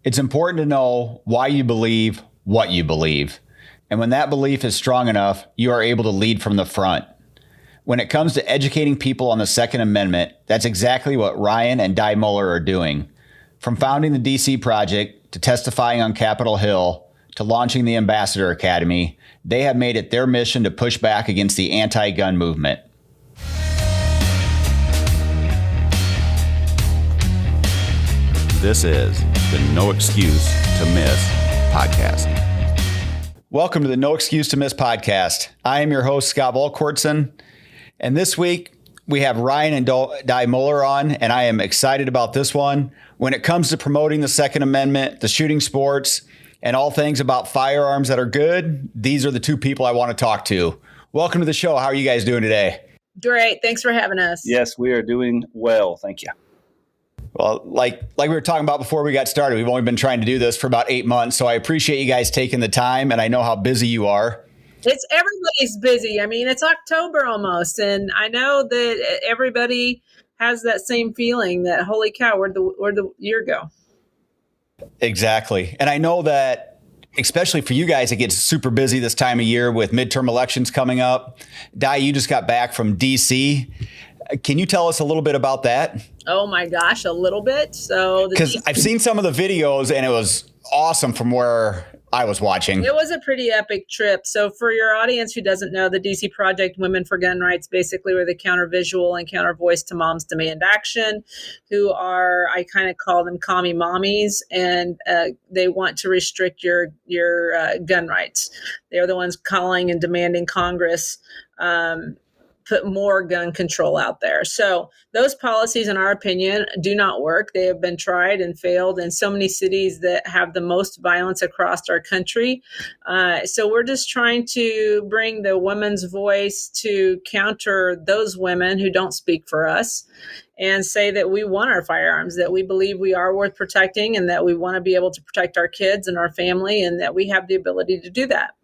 It's important to know why you believe what you believe. And when that belief is strong enough, you are able to lead from the front. When it comes to educating people on the Second Amendment, that's exactly what Ryan and Di Muller are doing. From founding the DC Project to testifying on Capitol Hill to launching the Ambassador Academy, they have made it their mission to push back against the anti-gun movement. This is the No Excuse to Miss podcast. Welcome to the No Excuse to Miss podcast. I am your host, Scott Volquartsen, and this week we have Ryan and Di Muller on, and I am excited about this one. When it comes to promoting the Second Amendment, the shooting sports, and all things about firearms that are good, these are the two people I want to talk to. Welcome to the show. How are you guys doing today? Great. Thanks for having us. Yes, we are doing well. Thank you. Well, like we were talking about before we got started, we've only been trying to do this for about 8 months. So I appreciate you guys taking the time, and I know how busy you are. Everybody's busy. I mean, it's October almost, and I know that everybody has that same feeling that, holy cow, where'd the year go? Exactly. And I know that, especially for you guys, it gets super busy this time of year with midterm elections coming up. Di, you just got back from DC. Can you tell us a little bit about that? Oh my gosh, a little bit. So, because I've seen some of the videos and it was awesome from where I was watching. It was a pretty epic trip. So for your audience who doesn't know, the DC Project Women for Gun Rights basically were the counter visual and counter voice to Moms Demand Action, who are, I kind of call them commie mommies, and they want to restrict your gun rights. They're the ones calling and demanding Congress put more gun control out there. So those policies, in our opinion, do not work. They have been tried and failed in so many cities that have the most violence across our country. So we're just trying to bring the women's voice to counter those women who don't speak for us and say that we want our firearms, that we believe we are worth protecting, and that we want to be able to protect our kids and our family, and that we have the ability to do that.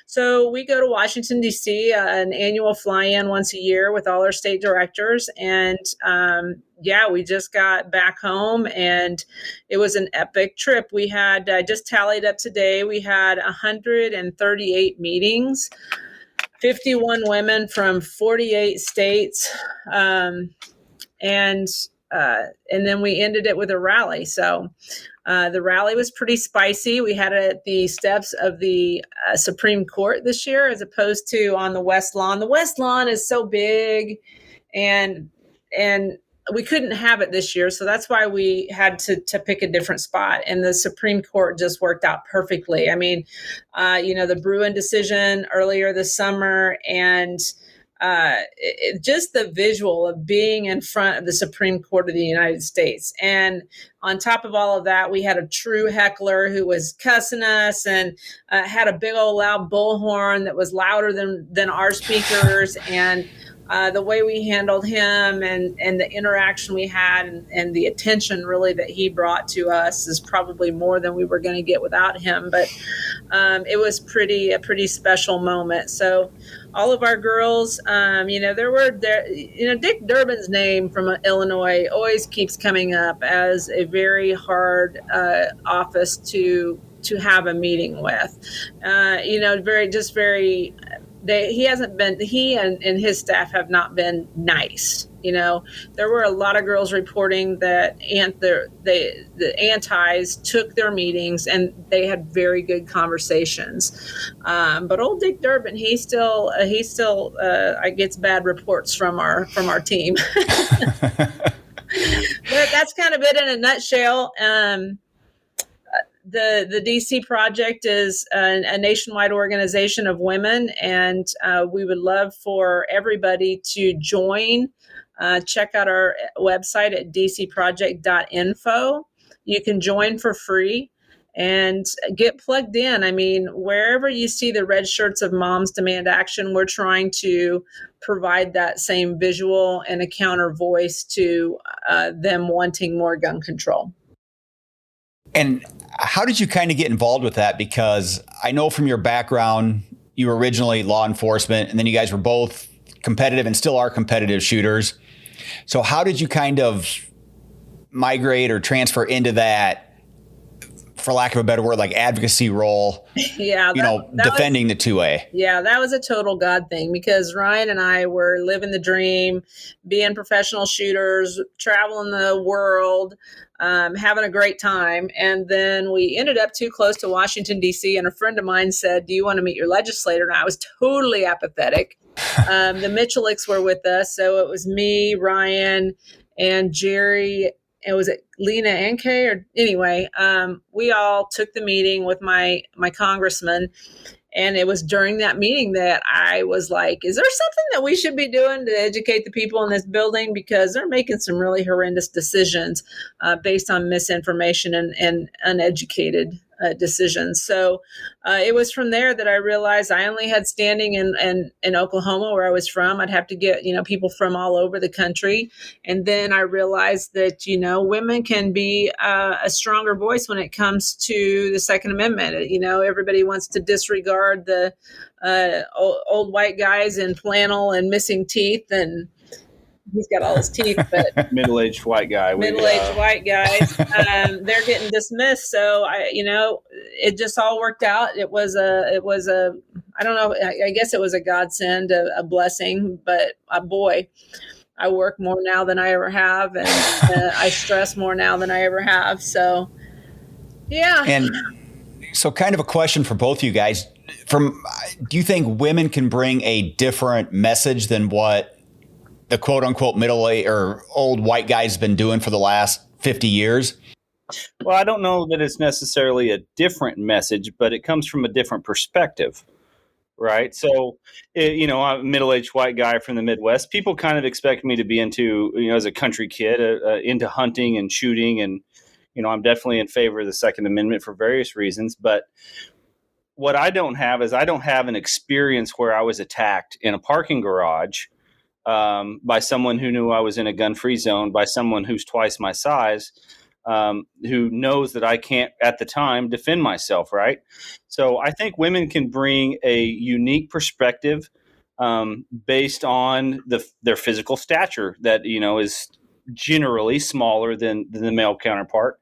So we go to Washington, D.C., an annual fly-in once a year with all our state directors. And we just got back home, and it was an epic trip. We had, I just tallied up today, we had 138 meetings, 51 women from 48 states. And then we ended it with a rally. So the rally was pretty spicy. We had it at the steps of the Supreme Court this year, as opposed to on the West Lawn. The West Lawn is so big, and we couldn't have it this year. So that's why we had to pick a different spot. And the Supreme Court just worked out perfectly. I mean, the Bruin decision earlier this summer, and just the visual of being in front of the Supreme Court of the United States. And on top of all of that, we had a true heckler who was cussing us and had a big old loud bullhorn that was louder than our speakers. And the way we handled him and the interaction we had and the attention really that he brought to us is probably more than we were going to get without him. But it was a pretty special moment. So all of our girls, Dick Durbin's name from Illinois always keeps coming up as a very hard office to have a meeting with. He and his staff have not been nice. There were a lot of girls reporting that the antis took their meetings and they had very good conversations. But old Dick Durbin, he still gets bad reports from our team. But that's kind of it in a nutshell. The DC Project is a nationwide organization of women, and we would love for everybody to join. Check out our website at dcproject.info. You can join for free and get plugged in. I mean, wherever you see the red shirts of Moms Demand Action, we're trying to provide that same visual and a counter voice to them wanting more gun control. And how did you kind of get involved with that? Because I know from your background, you were originally law enforcement, and then you guys were both competitive and still are competitive shooters. So how did you kind of migrate or transfer into that for lack of a better word, like advocacy role, Yeah, defending the 2A. Yeah, that was a total God thing because Ryan and I were living the dream, being professional shooters, traveling the world, having a great time. And then we ended up too close to Washington, D.C. And a friend of mine said, "Do you want to meet your legislator?" And I was totally apathetic. The Mitchellicks were with us. So it was me, Ryan, and Jerry. And was it Lena and Kay? Or anyway, we all took the meeting with my congressman. And it was during that meeting that I was like, is there something that we should be doing to educate the people in this building? Because they're making some really horrendous decisions based on misinformation and uneducated decisions. So it was from there that I realized I only had standing in Oklahoma, where I was from. I'd have to get, people from all over the country. And then I realized that, women can be a stronger voice when it comes to the Second Amendment. Everybody wants to disregard the old white guys in flannel and missing teeth, and he's got all his teeth, but middle-aged white guy. Middle-aged white guys, they're getting dismissed. So it just all worked out. It was a, I don't know, I guess it was a godsend, a blessing, but boy, I work more now than I ever have. And I stress more now than I ever have. So, yeah. And so kind of a question for both of you guys. Do you think women can bring a different message than what the quote unquote middle-aged or old white guy's been doing for the last 50 years? Well, I don't know that it's necessarily a different message, but it comes from a different perspective, right? So, I'm a middle-aged white guy from the Midwest. People kind of expect me to be into, as a country kid, into hunting and shooting. And, I'm definitely in favor of the Second Amendment for various reasons. But what I don't have is I don't have an experience where I was attacked in a parking garage by someone who knew I was in a gun-free zone, by someone who's twice my size, who knows that I can't, at the time, defend myself, right? So I think women can bring a unique perspective based on their physical stature that, is generally smaller than the male counterpart,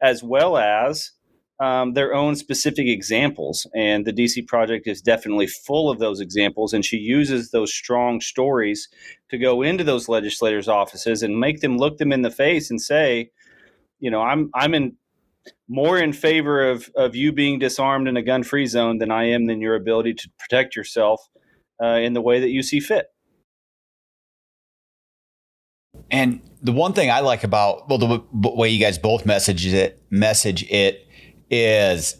as well as their own specific examples. And the DC Project is definitely full of those examples. And she uses those strong stories to go into those legislators' offices and make them look them in the face and say, I'm more in favor of you being disarmed in a gun-free zone than I am than your ability to protect yourself in the way that you see fit. And the one thing I like about, the way you guys both message it is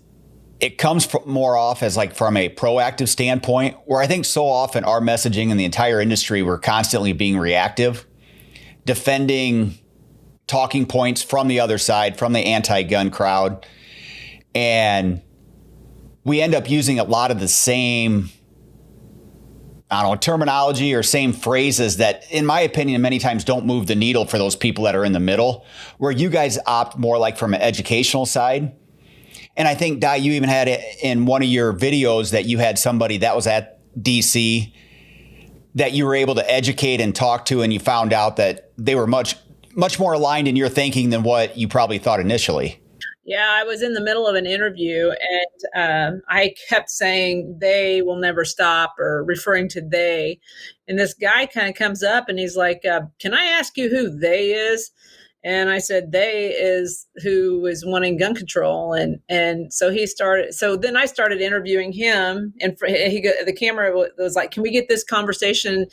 it comes more off as like from a proactive standpoint, where I think so often our messaging in the entire industry, we're constantly being reactive, defending talking points from the other side, from the anti-gun crowd. And we end up using a lot of the same, terminology or same phrases that, in my opinion, many times don't move the needle for those people that are in the middle, where you guys opt more like from an educational side. And I think, Di, you even had it in one of your videos that you had somebody that was at DC that you were able to educate and talk to, and you found out that they were much more aligned in your thinking than what you probably thought initially. Yeah, I was in the middle of an interview and I kept saying they will never stop, or referring to they. And this guy kind of comes up and he's like, can I ask you who they is? And I said, they is who is wanting gun control. And so then I started interviewing him, and the camera was like, can we get this conversation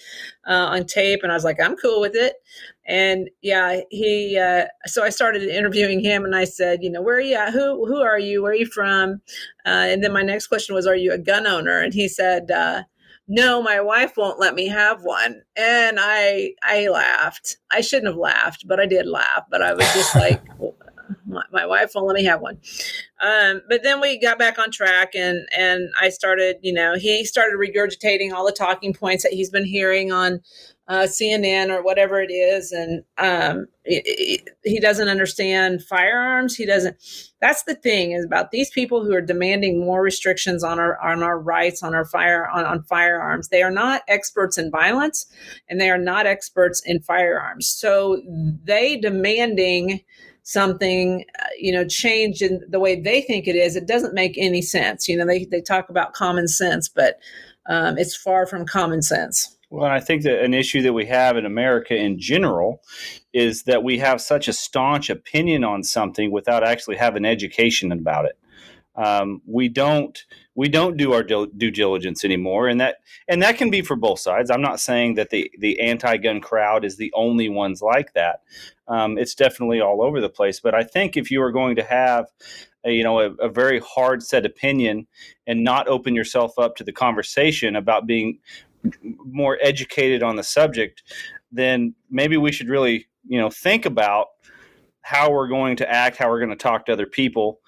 on tape? And I was like, I'm cool with it. And yeah, so I started interviewing him, and I said, where are you at? Who are you? Where are you from? And then my next question was, are you a gun owner? And he said, no, my wife won't let me have one. And I laughed. I shouldn't have laughed, but I did laugh. But I was just like, my wife won't let me have one. But then we got back on track, and I started, he started regurgitating all the talking points that he's been hearing on CNN or whatever it is. And he doesn't understand firearms. That's the thing, is about these people who are demanding more restrictions on our rights, on firearms. They are not experts in violence, and they are not experts in firearms. So they demanding something, changed in the way they think it is, it doesn't make any sense. They talk about common sense, but it's far from common sense. Well, and I think that an issue that we have in America in general is that we have such a staunch opinion on something without actually having education about it. We don't do our due diligence anymore, and that can be for both sides. I'm not saying that the anti-gun crowd is the only ones like that. It's definitely all over the place. But I think if you are going to have a very hard set opinion and not open yourself up to the conversation about being more educated on the subject, then maybe we should really think about how we're going to act, how we're going to talk to other people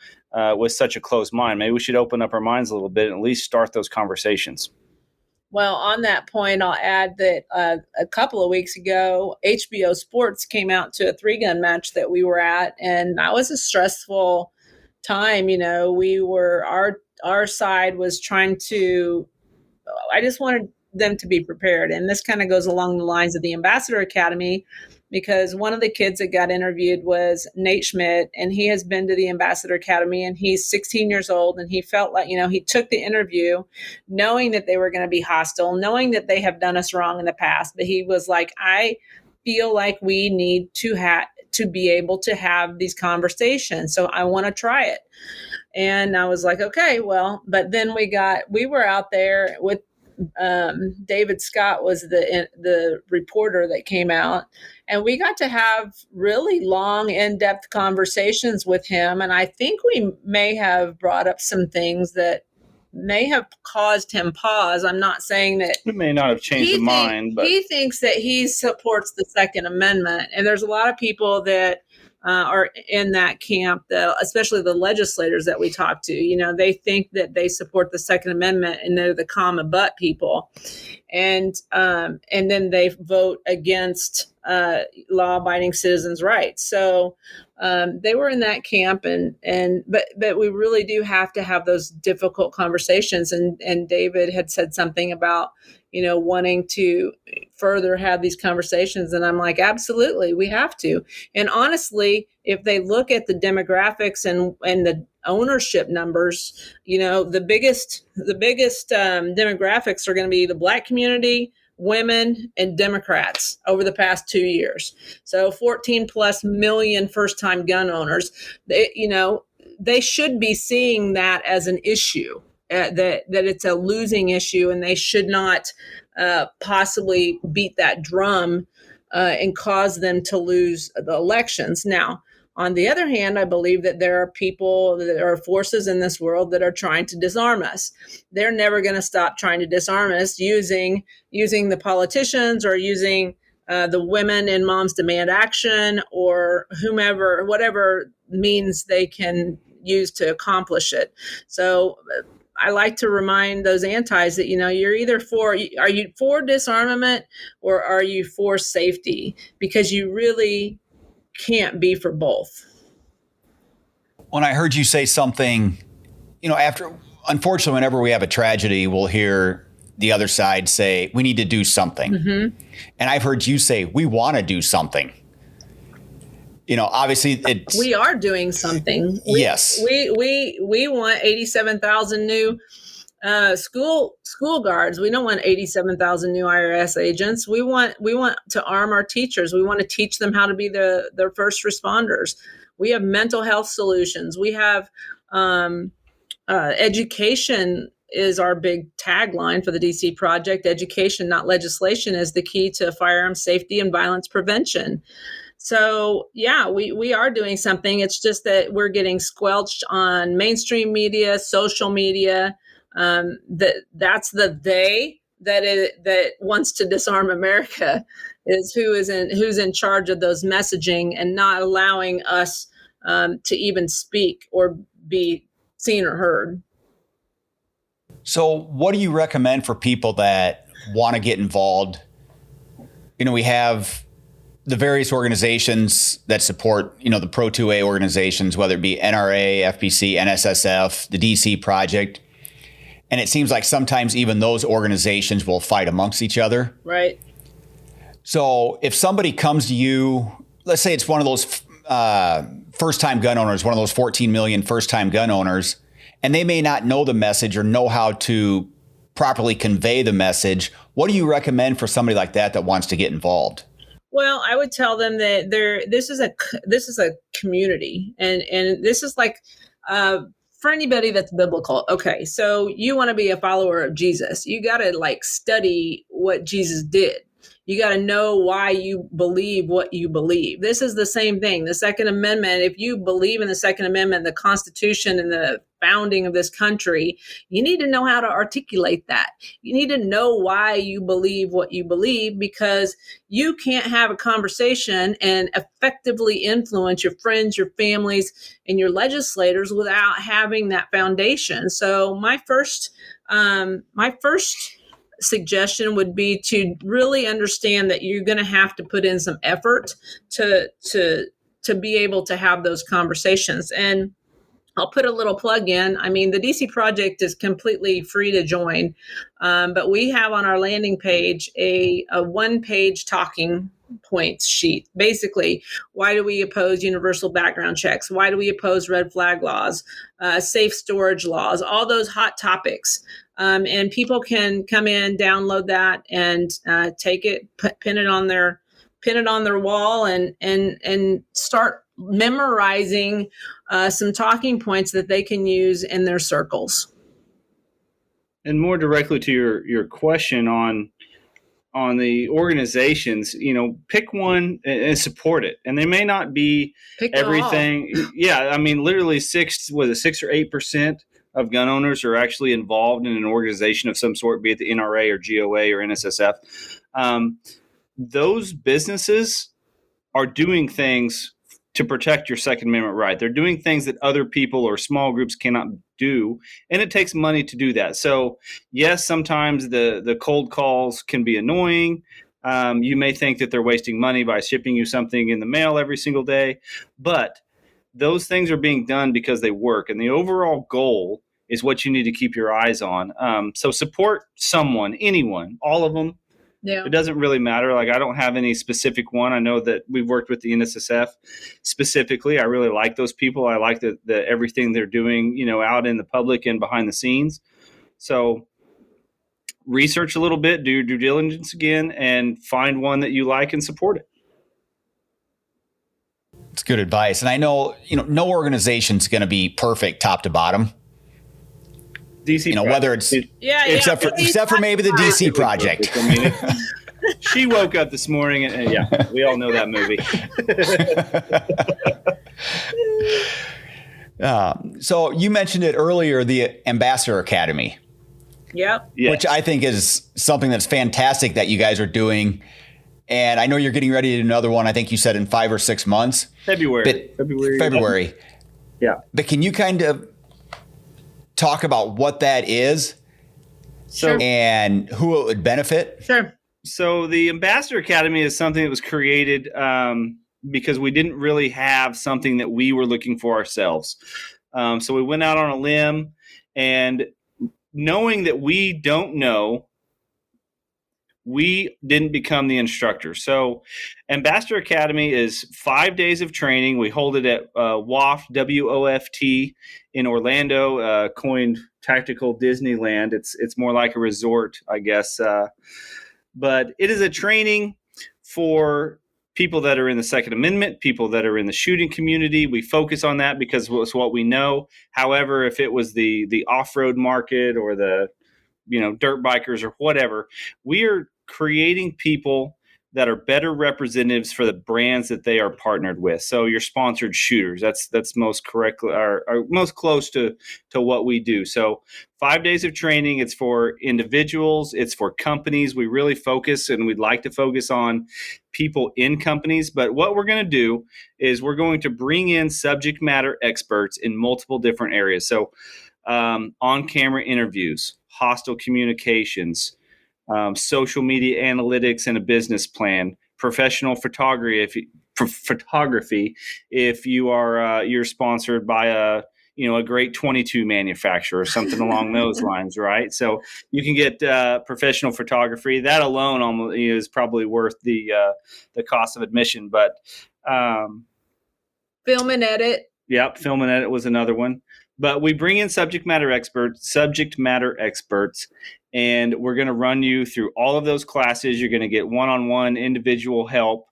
with such a closed mind. Maybe we should open up our minds a little bit and at least start those conversations. Well, on that point, I'll add that a couple of weeks ago, HBO Sports came out to a 3-gun match that we were at, and that was a stressful time. Our side was trying to, I just wanted them to be prepared. And this kind of goes along the lines of the Ambassador Academy, because one of the kids that got interviewed was Nate Schmidt, and he has been to the Ambassador Academy, and he's 16 years old, and he felt like, he took the interview knowing that they were going to be hostile, knowing that they have done us wrong in the past. But he was like, I feel like we need to be able to have these conversations. So I want to try it. And I was like, okay, well, but then we were out there with David Scott was the reporter that came out, and we got to have really long, in-depth conversations with him. And I think we may have brought up some things that may have caused him pause. I'm not saying that it may not have changed his mind, but he thinks that he supports the Second Amendment, and there's a lot of people that are in that camp, especially the legislators that we talk to. They think that they support the Second Amendment and they're the calm and butt people, and then they vote against law-abiding citizens' rights. So they were in that camp, but we really do have to have those difficult conversations. And David had said something about wanting to further have these conversations. And I'm like, absolutely, we have to. And honestly, if they look at the demographics and the ownership numbers, the biggest demographics are going to be the Black community, women, and Democrats over the past 2 years. So 14 plus million first-time gun owners, they should be seeing that as an issue. That it's a losing issue, and they should not possibly beat that drum and cause them to lose the elections. Now, on the other hand, I believe that there are forces in this world that are trying to disarm us. They're never going to stop trying to disarm us using the politicians or using the women in Moms Demand Action or whomever, whatever means they can use to accomplish it. So I like to remind those antis that, you're either are you for disarmament or are you for safety? Because you really can't be for both. When I heard you say something, unfortunately, whenever we have a tragedy, we'll hear the other side say, we need to do something. Mm-hmm. And I've heard you say, we want to do something. Obviously we are doing something. Yes. We want 87,000 new school guards. We don't want 87,000 new IRS agents. We want to arm our teachers. We want to teach them how to be their first responders. We have mental health solutions. We have education is our big tagline for the DC project. Education, not legislation, is the key to firearm safety and violence prevention. So, yeah, we are doing something. It's just that we're getting squelched on mainstream media, social media. That's the they that wants to disarm America is who's in charge of those messaging and not allowing us to even speak or be seen or heard. So what do you recommend for people that want to get involved? We have the various organizations that support, the Pro 2A organizations, whether it be NRA, FPC, NSSF, the DC Project. And it seems like sometimes even those organizations will fight amongst each other. Right. So if somebody comes to you, let's say it's one of those first-time gun owners, one of those 14 million first-time gun owners, and they may not know the message or know how to properly convey the message. What do you recommend for somebody like that wants to get involved? Well, I would tell them that this is a community, and this is like for anybody that's biblical. Okay, so you want to be a follower of Jesus, you got to like study what Jesus did. You got to know why you believe what you believe. This is the same thing. The Second Amendment, if you believe in the Second Amendment, the Constitution and the founding of this country, you need to know how to articulate that. You need to know why you believe what you believe, because you can't have a conversation and effectively influence your friends, your families, and your legislators without having that foundation. So my first suggestion would be to really understand that you're going to have to put in some effort to be able to have those conversations. And I'll put a little plug in. I mean, the DC Project is completely free to join, but we have on our landing page a one-page talking points sheet. Basically, why do we oppose universal background checks? Why do we oppose red flag laws, safe storage laws, all those hot topics? And people can come in, download that, and take it, pin it on their wall, and start memorizing some talking points that they can use in their circles. And more directly to your question on the organizations, pick one and support it. And they may not be everything. Yeah, I mean, literally 6 or 8% of gun owners are actually involved in an organization of some sort, be it the NRA or GOA or NSSF. Those businesses are doing things to protect your Second Amendment right. They're doing things that other people or small groups cannot do, and it takes money to do that. So, yes, sometimes the cold calls can be annoying. You may think that they're wasting money by shipping you something in the mail every single day, but those things are being done because they work, and the overall goal is what you need to keep your eyes on. So support someone, anyone, all of them. Yeah. It doesn't really matter. Like, I don't have any specific one. I know that we've worked with the NSSF specifically. I really like those people. I like the everything they're doing, out in the public and behind the scenes. So research a little bit, do your due diligence again, and find one that you like and support it. It's good advice. And I know, no organization's going to be perfect top to bottom. DC whether it's except for maybe the DC Project. I mean, she woke up this morning and we all know that movie. So you mentioned it earlier, the Ambassador Academy. Yep. Which I think is something that's fantastic that you guys are doing. And I know you're getting ready to do another one. I think you said in 5 or 6 months. February. Yeah. But can you kind of talk about what that is and who it would benefit? Sure. So the Ambassador Academy is something that was created because we didn't really have something that we were looking for ourselves. So we went out on a limb, and knowing that we don't know, we didn't become the instructor. So Ambassador Academy is 5 days of training. We hold it at WOFT, WOFT in Orlando, coined Tactical Disneyland. It's more like a resort, I guess. But it is a training for people that are in the Second Amendment, people that are in the shooting community. We focus on that because it's what we know. However, if it was the off-road market or the dirt bikers or whatever, we are creating people that are better representatives for the brands that they are partnered with. So your sponsored shooters, that's most correctly or most close to what we do. So 5 days of training. It's for individuals. It's for companies. We really focus, and we'd like to focus on people in companies. But what we're going to do is we're going to bring in subject matter experts in multiple different areas. So on-camera interviews, hostile communications, social media analytics and a business plan, professional photography. If you are you're sponsored by a great 22 manufacturer or something along those lines, right? So you can get professional photography. That alone is probably worth the cost of admission. But Film and edit. Yep, film and edit was another one. But we bring in subject matter experts, and we're going to run you through all of those classes. You're going to get one-on-one individual help.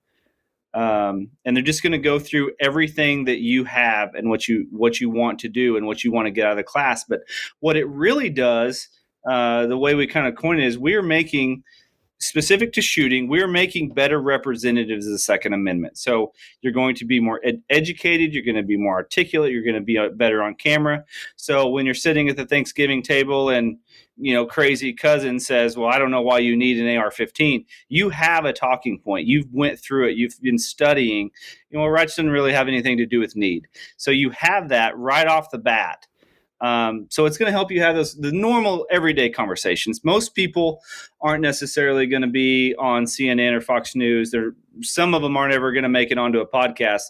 And they're just going to go through everything that you have and what you want to do and what you want to get out of the class. But what it really does, the way we kind of coin it, is we're making specific to shooting, we're making better representatives of the Second Amendment. So you're going to be more educated, you're going to be more articulate, you're going to be better on camera. So when you're sitting at the Thanksgiving table and crazy cousin says, well, I don't know why you need an AR-15, you have a talking point. You've went through it. You've been studying. Rights doesn't really have anything to do with need. So you have that right off the bat. So it's going to help you have the normal everyday conversations. Most people aren't necessarily going to be on CNN or Fox News. Some of them aren't ever going to make it onto a podcast,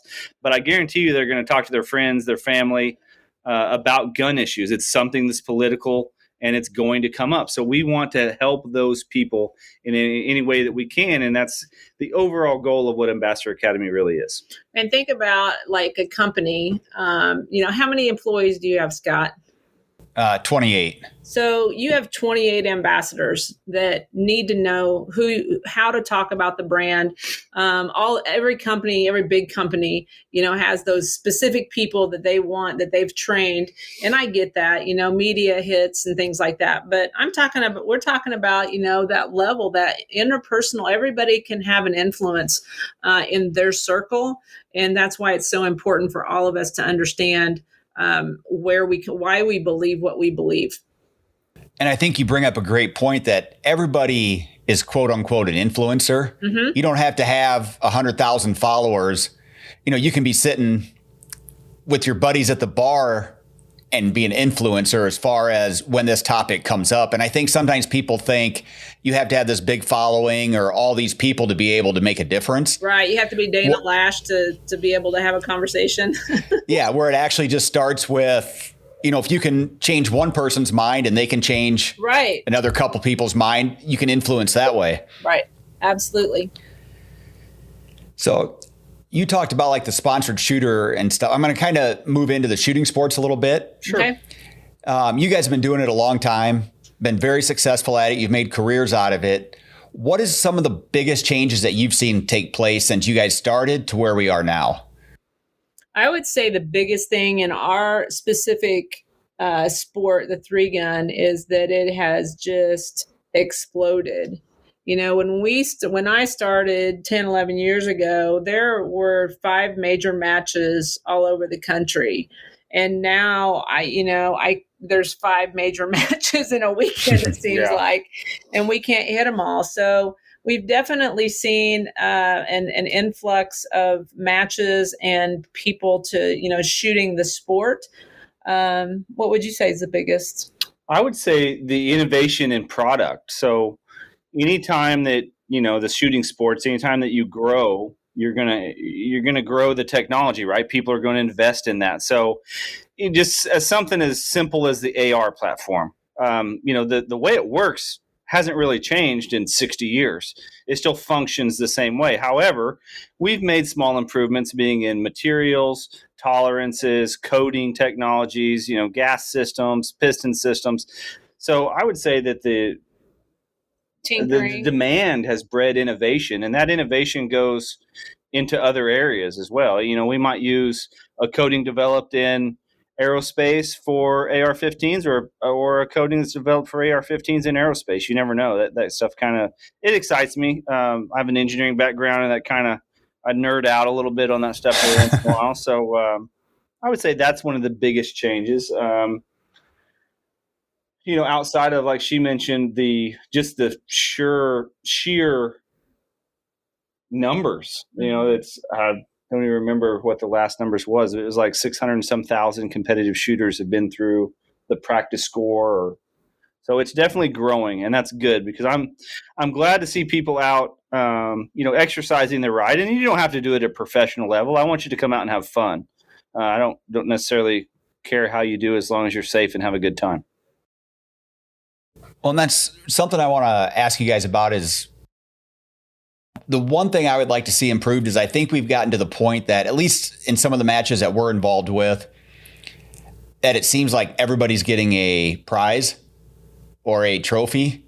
but I guarantee you they're going to talk to their friends, their family about gun issues. It's something that's political and it's going to come up. So we want to help those people in any way that we can. And that's the overall goal of what Ambassador Academy really is. And think about like a company, how many employees do you have, Scott? 28. So you have 28 ambassadors that need to know how to talk about the brand. Every company, every big company, has those specific people that they want, that they've trained. And I get that, media hits and things like that. But we're talking about, that level, that interpersonal, everybody can have an influence in their circle. And that's why it's so important for all of us to understand why we believe what we believe. And I think you bring up a great point that everybody is quote unquote an influencer. Mm-hmm. You don't have to have 100,000 followers. You can be sitting with your buddies at the bar and be an influencer as far as when this topic comes up. And I think sometimes people think you have to have this big following or all these people to be able to make a difference. Right. You have to be Dana Lash to be able to have a conversation. Yeah. Where it actually just starts with, if you can change one person's mind and they can change another couple people's mind, you can influence that way. Right. Absolutely. So you talked about like the sponsored shooter and stuff. I'm going to kind of move into the shooting sports a little bit. Sure. Okay. You guys have been doing it a long time, been very successful at it. You've made careers out of it. What is some of the biggest changes that you've seen take place since you guys started to where we are now? I would say the biggest thing in our specific sport, the 3-gun, is that it has just exploded. When I started 10, 11 years ago, there were 5 major matches all over the country. And now there's 5 major matches in a weekend, it seems like, and we can't hit them all. So we've definitely seen an influx of matches and people to, shooting the sport. What would you say is the biggest? I would say the innovation in product. So anytime that, the shooting sports, anytime that you grow, you're gonna grow the technology, right? People are going to invest in that. So just as something as simple as the AR platform, the way it works hasn't really changed in 60 years. It still functions the same way. However, we've made small improvements being in materials, tolerances, coating technologies, gas systems, piston systems. So I would say that the demand has bred innovation, and that innovation goes into other areas as well. We might use a coating developed in aerospace for AR-15s or a coating that's developed for AR-15s in aerospace. You never know. That stuff it excites me. I have an engineering background, and that I nerd out a little bit on that stuff every once in a while. So I would say that's one of the biggest changes. Outside of, like she mentioned, the sheer numbers. It's I don't even remember what the last numbers was. It was like 600 and some thousand competitive shooters have been through the practice score. So it's definitely growing, and that's good because I'm glad to see people out, exercising their right. And you don't have to do it at a professional level. I want you to come out and have fun. I don't necessarily care how you do as long as you're safe and have a good time. Well, and that's something I want to ask you guys about is the one thing I would like to see improved is I think we've gotten to the point that, at least in some of the matches that we're involved with, that it seems like everybody's getting a prize or a trophy.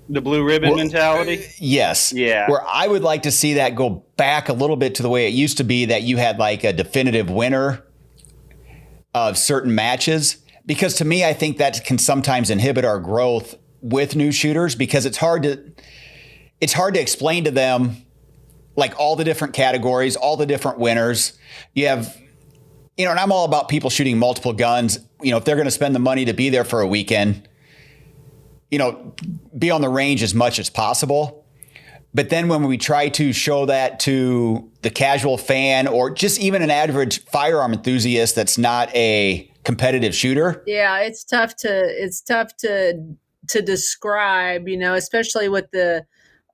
The blue ribbon mentality? Yes. Yeah. Where I would like to see that go back a little bit to the way it used to be, that you had like a definitive winner of certain matches. Because to me, I think that can sometimes inhibit our growth with new shooters, because it's hard to explain to them like all the different categories, all the different winners. You have, and I'm all about people shooting multiple guns. If they're going to spend the money to be there for a weekend, be on the range as much as possible. But then when we try to show that to the casual fan, or just even an average firearm enthusiast that's not a competitive shooter. Yeah, it's tough to describe, especially with the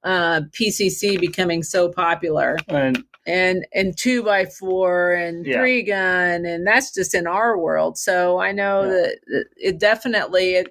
PCC becoming so popular. And 2x4 and 3-gun, and that's just in our world. So I know that it definitely,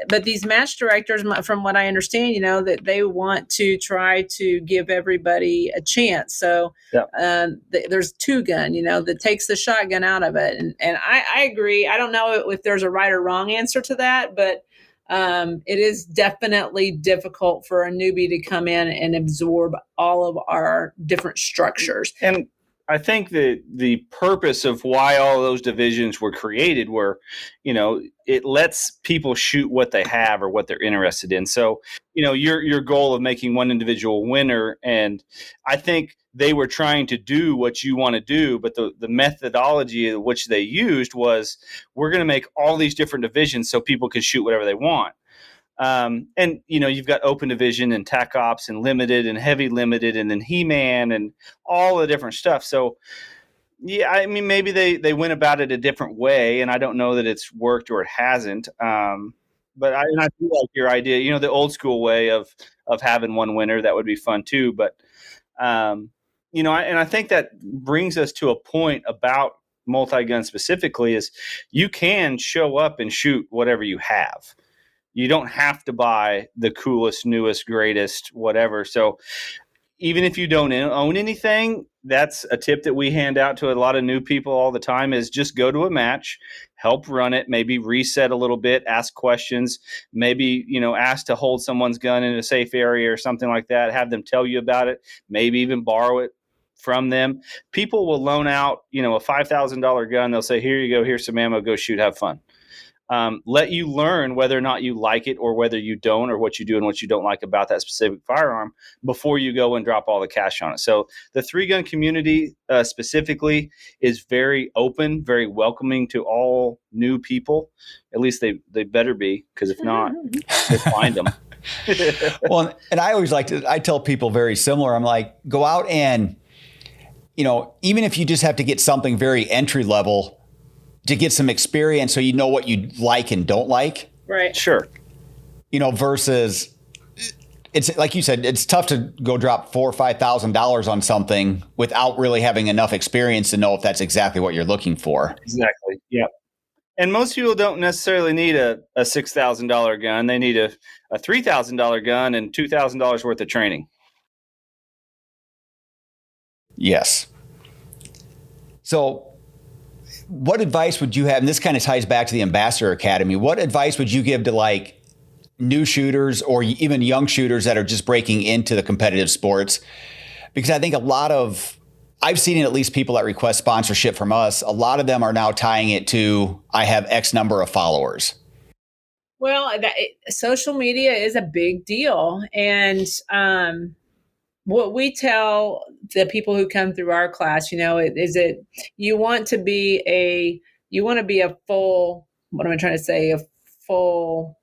but these match directors, from what I understand, that they want to try to give everybody a chance. So there's 2-gun, that takes the shotgun out of it. And I agree. I don't know if there's a right or wrong answer to that, but it is definitely difficult for a newbie to come in and absorb all of our different structures. And I think that the purpose of why all those divisions were created were, it lets people shoot what they have or what they're interested in. So, your goal of making one individual winner, and I think they were trying to do what you want to do, but the methodology of which they used was, we're going to make all these different divisions so people can shoot whatever they want. And you've got open division and TAC ops and limited and heavy limited, and then He-Man and all the different stuff. So yeah, I mean, maybe they went about it a different way, and I don't know that it's worked or it hasn't. But I do like your idea, the old school way of having one winner. That would be fun too. But, I think that brings us to a point about multi-gun specifically, is you can show up and shoot whatever you have. You don't have to buy the coolest, newest, greatest, whatever. So even if you don't own anything, that's a tip that we hand out to a lot of new people all the time, is just go to a match, help run it, maybe reset a little bit, ask questions, maybe, ask to hold someone's gun in a safe area or something like that, have them tell you about it, maybe even borrow it from them. People will loan out, a $5,000 gun. They'll say, here you go, here's some ammo, go shoot, have fun. Let you learn whether or not you like it, or whether you don't, or what you do and what you don't like about that specific firearm before you go and drop all the cash on it. So the 3-gun community specifically is very open, very welcoming to all new people. At least they better be, because if not, we'll find them. Well, and I always I tell people very similar. I'm like, go out and, even if you just have to get something very entry level to get some experience, so you know what you like and don't like. Right. Sure. Versus, it's like you said, it's tough to go drop $4,000 or $5,000 on something without really having enough experience to know if that's exactly what you're looking for. Exactly. Yeah. And most people don't necessarily need a $6,000 gun. They need a $3,000 gun and $2,000 worth of training. Yes. So what advice would you have? And this kind of ties back to the Ambassador Academy. What advice would you give to like new shooters or even young shooters that are just breaking into the competitive sports? Because I think I've seen at least people that request sponsorship from us, a lot of them are now tying it to, I have X number of followers. Well, social media is a big deal. And what we tell the people who come through our class, is that you want to be a full, what am I trying to say? A full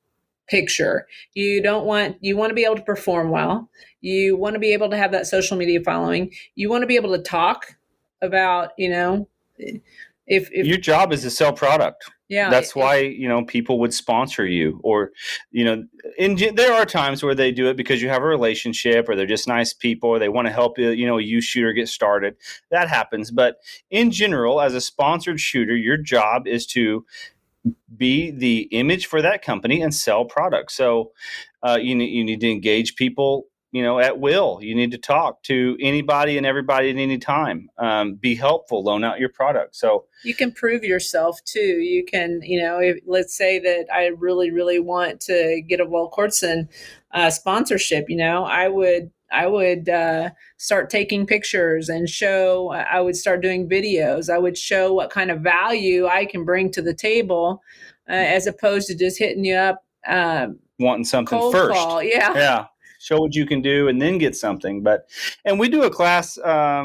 picture. You want to be able to perform well. You want to be able to have that social media following. You want to be able to talk about, if your job is to sell product. Yeah, that's why people would sponsor you, or there are times where they do it because you have a relationship, or they're just nice people, or they want to help a youth shooter get started. That happens, but in general, as a sponsored shooter, your job is to be the image for that company and sell products. So you need to engage people at will. You need to talk to anybody and everybody at any time. Be helpful, loan out your product. So you can prove yourself too. You can, let's say that I really, really want to get a Volquartsen sponsorship. I would start taking pictures and show. I would start doing videos. I would show what kind of value I can bring to the table, as opposed to just hitting you up, wanting something cold first. Call. Yeah. Show what you can do and then get something. And we do a class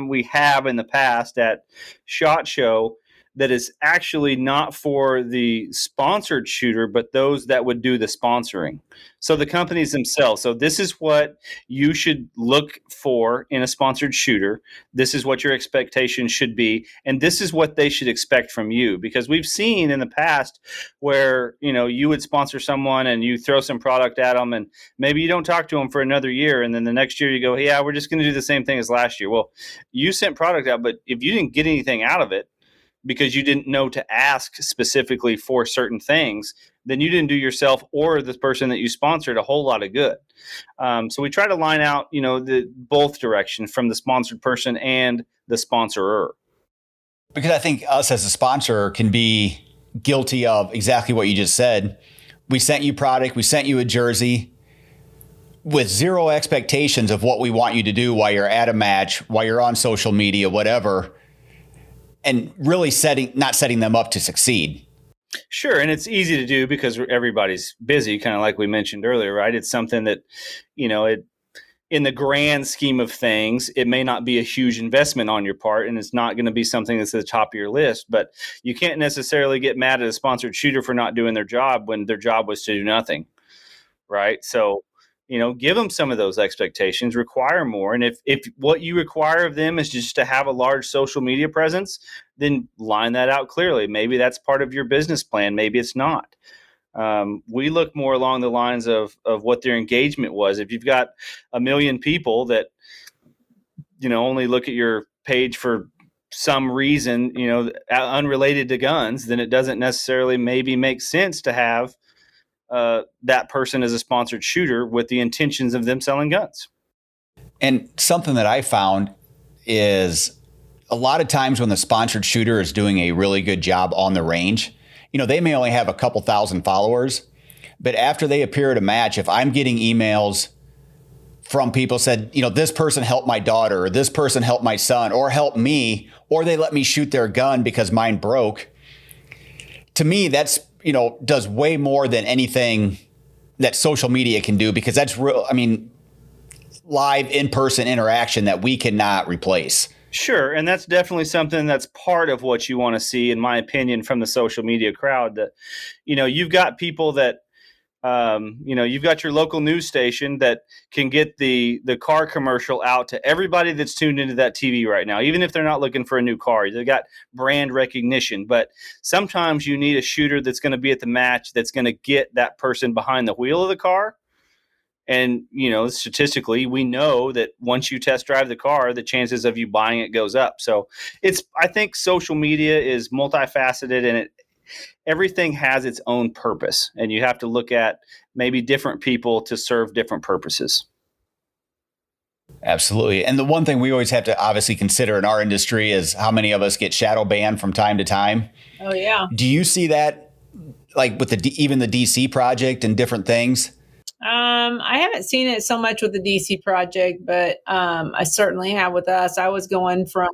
we have in the past at SHOT Show that is actually not for the sponsored shooter, but those that would do the sponsoring. So the companies themselves. So this is what you should look for in a sponsored shooter. This is what your expectation should be. And this is what they should expect from you. Because we've seen in the past where, you would sponsor someone and you throw some product at them and maybe you don't talk to them for another year. And then the next year you go, yeah, we're just going to do the same thing as last year. Well, you sent product out, but if you didn't get anything out of it, because you didn't know to ask specifically for certain things, then you didn't do yourself or the person that you sponsored a whole lot of good. So we try to line out, the both directions from the sponsored person and the sponsorer. Because I think us as a sponsor can be guilty of exactly what you just said. We sent you product, we sent you a jersey with zero expectations of what we want you to do while you're at a match, while you're on social media, whatever. And really not setting them up to succeed. Sure. And it's easy to do because everybody's busy, kind of like we mentioned earlier, right? It's something that, in the grand scheme of things, it may not be a huge investment on your part, and it's not going to be something that's at the top of your list. But you can't necessarily get mad at a sponsored shooter for not doing their job when their job was to do nothing, right? So, give them some of those expectations, require more. And if what you require of them is just to have a large social media presence, then line that out clearly. Maybe that's part of your business plan. Maybe it's not. We look more along the lines of what their engagement was. If you've got 1 million people that, only look at your page for some reason, unrelated to guns, then it doesn't necessarily maybe make sense to have that person as a sponsored shooter with the intentions of them selling guns. And something that I found is a lot of times when the sponsored shooter is doing a really good job on the range, they may only have a couple thousand followers, but after they appear at a match, if I'm getting emails from people said, this person helped my daughter, or this person helped my son, or helped me, or they let me shoot their gun because mine broke. To me, that's, does way more than anything that social media can do, because that's real. Live in-person interaction that we cannot replace. Sure. And that's definitely something that's part of what you want to see, in my opinion, from the social media crowd. That, you've got people that, you've got your local news station that can get the car commercial out to everybody that's tuned into that TV right now, even if they're not looking for a new car. They got brand recognition. But sometimes you need a shooter that's going to be at the match that's going to get that person behind the wheel of the car. And, statistically, we know that once you test drive the car, the chances of you buying it goes up. So I think social media is multifaceted, and everything has its own purpose. And you have to look at maybe different people to serve different purposes. Absolutely. And the one thing we always have to obviously consider in our industry is how many of us get shadow banned from time to time. Oh, yeah. Do you see that like with even the DC project and different things? I haven't seen it so much with the DC project, but I certainly have with us. I was going from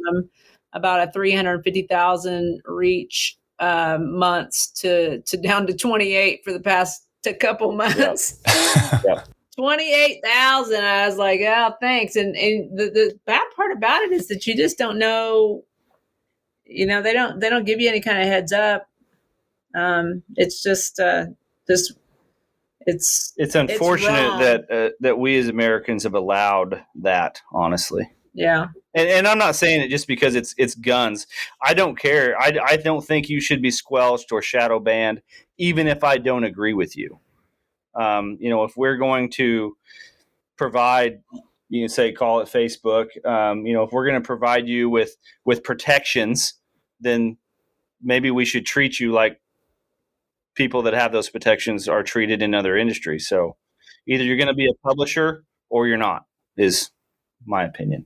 about a 350,000 reach months to down to 28 for the past couple months. Yep. 28,000. I was like, oh, thanks. And the bad part about it is that you just don't know. They don't give you any kind of heads up. It's just It's unfortunate that we as Americans have allowed that, honestly. Yeah. And I'm not saying it just because it's guns. I don't care. I don't think you should be squelched or shadow banned, even if I don't agree with you. If we're going to provide, you can say, call it Facebook, if we're going to provide you with protections, then maybe we should treat you like people that have those protections are treated in other industries. So either you're going to be a publisher or you're not. is my opinion.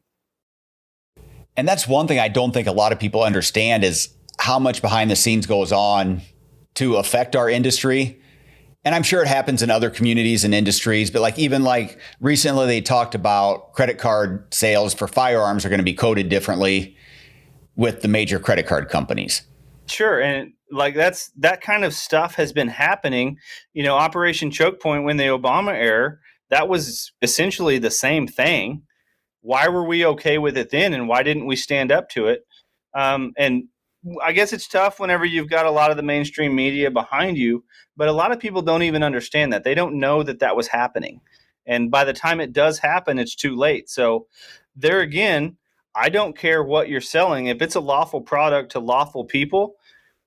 And that's one thing I don't think a lot of people understand is how much behind the scenes goes on to affect our industry. And I'm sure it happens in other communities and industries, but even recently they talked about credit card sales for firearms are going to be coded differently with the major credit card companies. Sure. And that kind of stuff has been happening. Operation Choke Point, when the Obama era, that was essentially the same thing. Why were we okay with it then? And why didn't we stand up to it? And I guess it's tough whenever you've got a lot of the mainstream media behind you, but a lot of people don't even understand that. They don't know that was happening. And by the time it does happen, it's too late. So there again, I don't care what you're selling. If it's a lawful product to lawful people,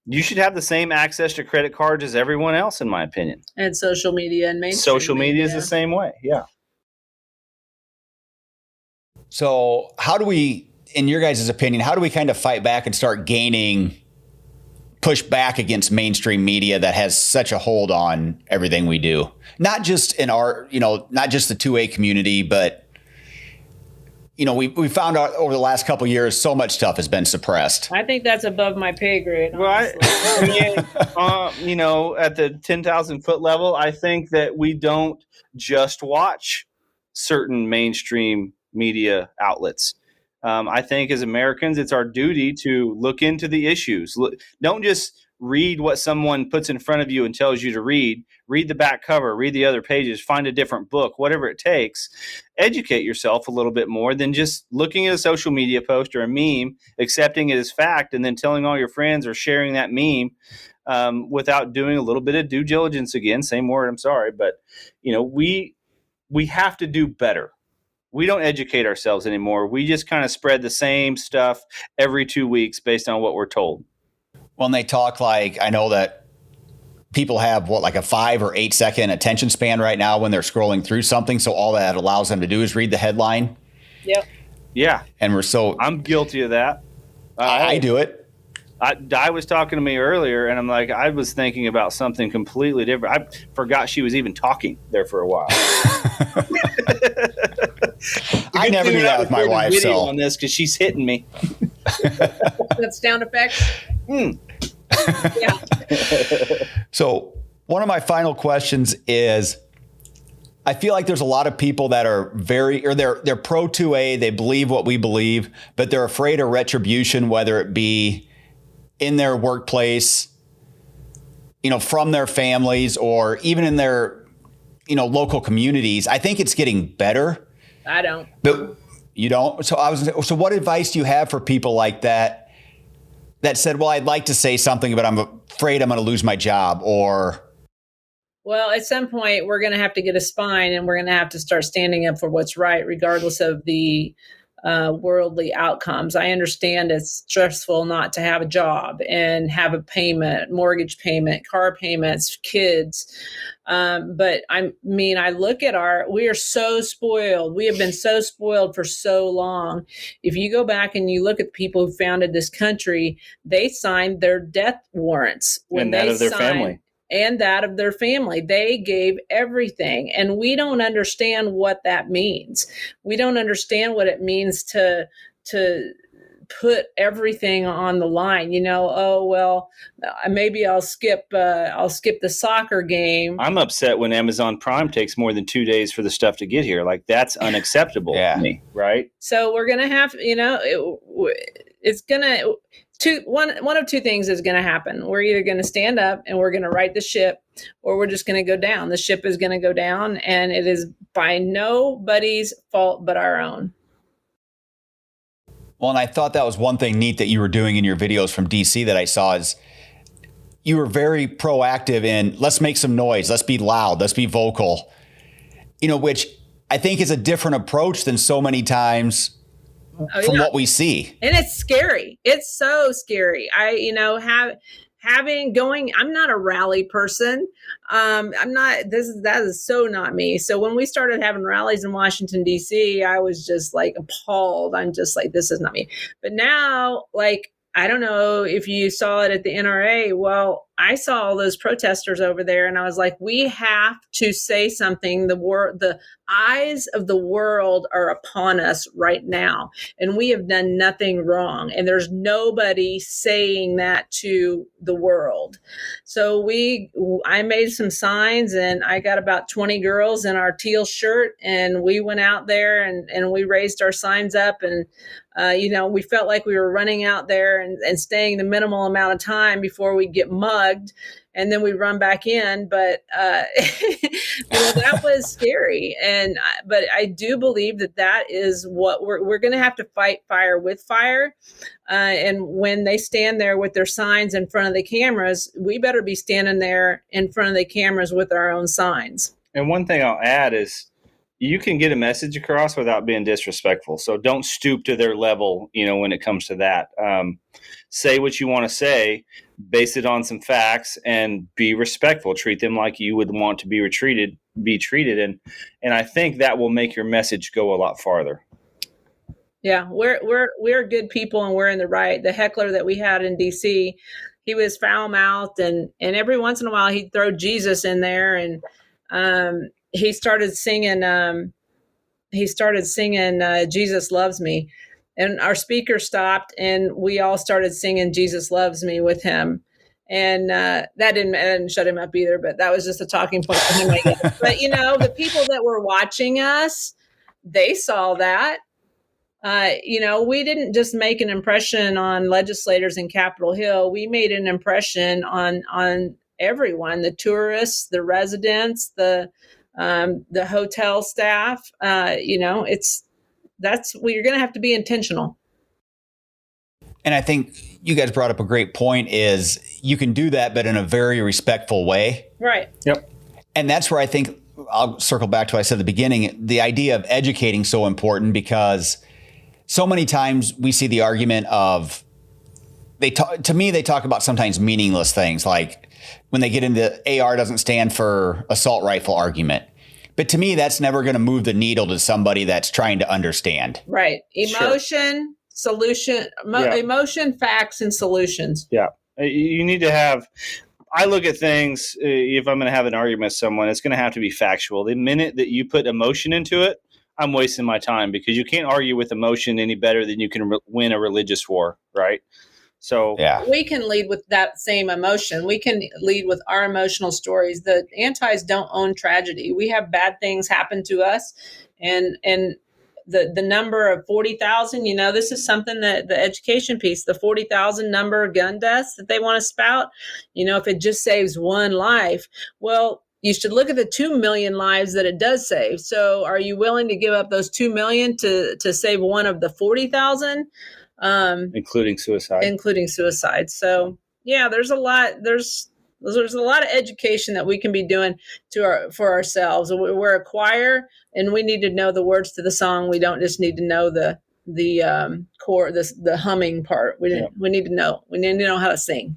you should have the same access to credit cards as everyone else, in my opinion. And social media and mainstream social media is the same way. Yeah. So how do we, in your guys' opinion, how do we kind of fight back and start push back against mainstream media that has such a hold on everything we do? Not just in our, not just the 2A community, but, we found out over the last couple of years, so much stuff has been suppressed. I think that's above my pay grade. Well, at the 10,000 foot level, I think that we don't just watch certain mainstream media outlets. I think as Americans, it's our duty to look into the issues. Don't just read what someone puts in front of you and tells you to read. Read the back cover, read the other pages, find a different book, whatever it takes. Educate yourself a little bit more than just looking at a social media post or a meme, accepting it as fact, and then telling all your friends or sharing that meme without doing a little bit of due diligence. Again, same word, I'm sorry. But, we have to do better. We don't educate ourselves anymore. We just kind of spread the same stuff every 2 weeks based on what we're told. When they talk I know that people have a 5 or 8 second attention span right now when they're scrolling through something. So all that allows them to do is read the headline. Yep. Yeah. And I'm guilty of that. I do it. Di was talking to me earlier, and I'm like, I was thinking about something completely different. I forgot she was even talking there for a while. I never do that with my wife. So on this because she's hitting me. That's sound effects. Yeah. So one of my final questions is, I feel like there's a lot of people that are they're pro 2A. They believe what we believe, but they're afraid of retribution, whether it be in their workplace, from their families, or even in their, local communities. I think it's getting better. I don't. But you don't? So what advice do you have for people like that said, well, I'd like to say something, but I'm afraid I'm going to lose my job? Or, well, at some point we're going to have to get a spine, and we're going to have to start standing up for what's right, regardless of the worldly outcomes. I understand it's stressful not to have a job and have a payment, mortgage payment, car payments, kids. But I look at we are so spoiled. We have been so spoiled for so long. If you go back and you look at the people who founded this country, they signed their death warrants and that of their family. And that of their family. They gave everything. And we don't understand what that means. We don't understand what it means to put everything on the line. Maybe I'll skip the soccer game. I'm upset when Amazon Prime takes more than 2 days for the stuff to get here. That's unacceptable to me, right? So we're going to have, it's going to, one of two things is going to happen. We're either going to stand up and we're going to right the ship, or we're just going to go down. The ship is going to go down, and it is by nobody's fault but our own. Well, and I thought that was one thing neat that you were doing in your videos from DC that I saw is you were very proactive in let's make some noise, let's be loud, let's be vocal, which I think is a different approach than so many times from what we see. And it's scary. It's so scary. I'm not a rally person. That is so not me. So when we started having rallies in Washington, DC, I was just appalled. I'm just this is not me. But now, I don't know if you saw it at the NRA. Well, I saw all those protesters over there, and I was like, we have to say something. The eyes of the world are upon us right now, and we have done nothing wrong. And there's nobody saying that to the world. So I made some signs, and I got about 20 girls in our teal shirt, and we went out there and we raised our signs up, and we felt like we were running out there and staying the minimal amount of time before we get mugged, and then we run back in. But that was scary. But I do believe that is what we're going to have to fight fire with fire. And when they stand there with their signs in front of the cameras, we better be standing there in front of the cameras with our own signs. And one thing I'll add is, you can get a message across without being disrespectful. So don't stoop to their level, when it comes to that. Say what you want to say, base it on some facts, and be respectful. Treat them like you would want to be treated. And I think that will make your message go a lot farther. Yeah, we're good people, and we're in the right. The heckler that we had in DC, he was foul mouthed, and every once in a while he'd throw Jesus in there, and he started singing Jesus Loves Me, and our speaker stopped, and we all started singing Jesus Loves Me with him. And that didn't shut him up either, but that was just a talking point for him, I guess. But the people that were watching us, they saw that. We didn't just make an impression on legislators in Capitol Hill. We made an impression on everyone, the tourists, the residents, the hotel staff. That's where you're going to have to be intentional. And I think you guys brought up a great point, is you can do that, but in a very respectful way. Right. Yep. And that's where I think I'll circle back to what I said at the beginning, the idea of educating so important, because so many times we see the argument of, they talk about sometimes meaningless things, like when they get into AR doesn't stand for assault rifle argument. But to me, that's never going to move the needle to somebody that's trying to understand. Right. Emotion, solution, emotion, facts, and solutions. Yeah. You need to have, I look at things, if I'm going to have an argument with someone, it's going to have to be factual. The minute that you put emotion into it, I'm wasting my time, because you can't argue with emotion any better than you can win a religious war, right? So we can lead with that same emotion. We can lead with our emotional stories. The antis don't own tragedy. We have bad things happen to us, and the number of 40,000. This is something that the education piece, the 40,000 number of gun deaths that they want to spout. If it just saves one life, well, you should look at the 2 million lives that it does save. So, are you willing to give up those 2 million to save one of the 40,000? Including suicide. So there's a lot of education that we can be doing for ourselves. We're a choir, and we need to know the words to the song. We don't just need to know the core, the humming part. We need to know how to sing.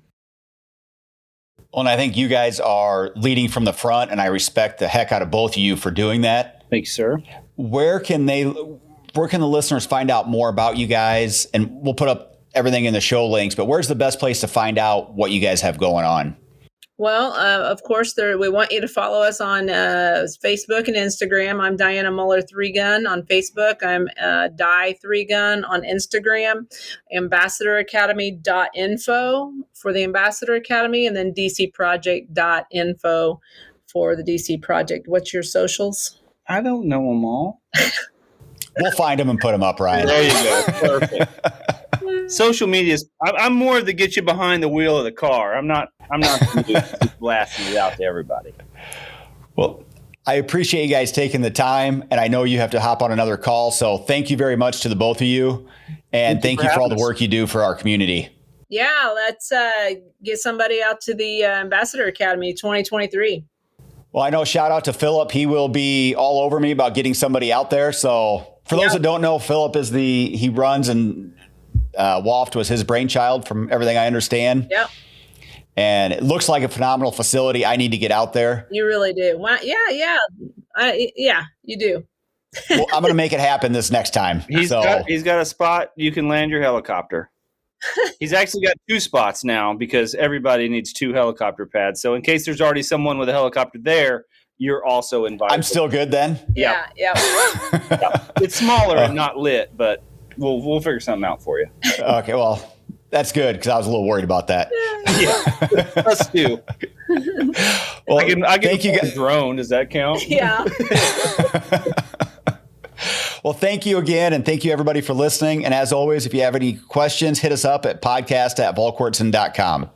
Well, and I think you guys are leading from the front, and I respect the heck out of both of you for doing that. Thank you, sir. Where can the listeners find out more about you guys? And we'll put up everything in the show links, but where's the best place to find out what you guys have going on? Well, of course, we want you to follow us on Facebook and Instagram. I'm Diana Muller 3Gun on Facebook. I'm Di 3Gun on Instagram. AmbassadorAcademy.info for the Ambassador Academy, and then DCProject.info for the DC Project. What's your socials? I don't know them all. We'll find them and put them up, Ryan. There you go. Perfect. Social media is, I'm more to get you behind the wheel of the car. I'm not just blasting it out to everybody. Well, I appreciate you guys taking the time, and I know you have to hop on another call. So thank you very much to the both of you. And thank you for all the work you do for our community. Yeah, let's get somebody out to the Ambassador Academy 2023. Well, I know, shout out to Philip. He will be all over me about getting somebody out there. So for those that don't know, Philip is he runs, and WAFT was his brainchild from everything I understand. Yep. And it looks like a phenomenal facility. I need to get out there. You really do. Well, yeah. You do. Well, I'm going to make it happen this next time. He's got a spot you can land your helicopter. He's actually got 2 spots now because everybody needs 2 helicopter pads. So in case there's already someone with a helicopter there, you're also invited. I'm still good then? Yeah. It's smaller and not lit, but we'll figure something out for you. Okay, well, that's good because I was a little worried about that. Yeah, us too. Well, I can thank you a drone. Does that count? Yeah. Well, thank you again, and thank you everybody for listening. And as always, if you have any questions, hit us up at podcast@volquartsen.com.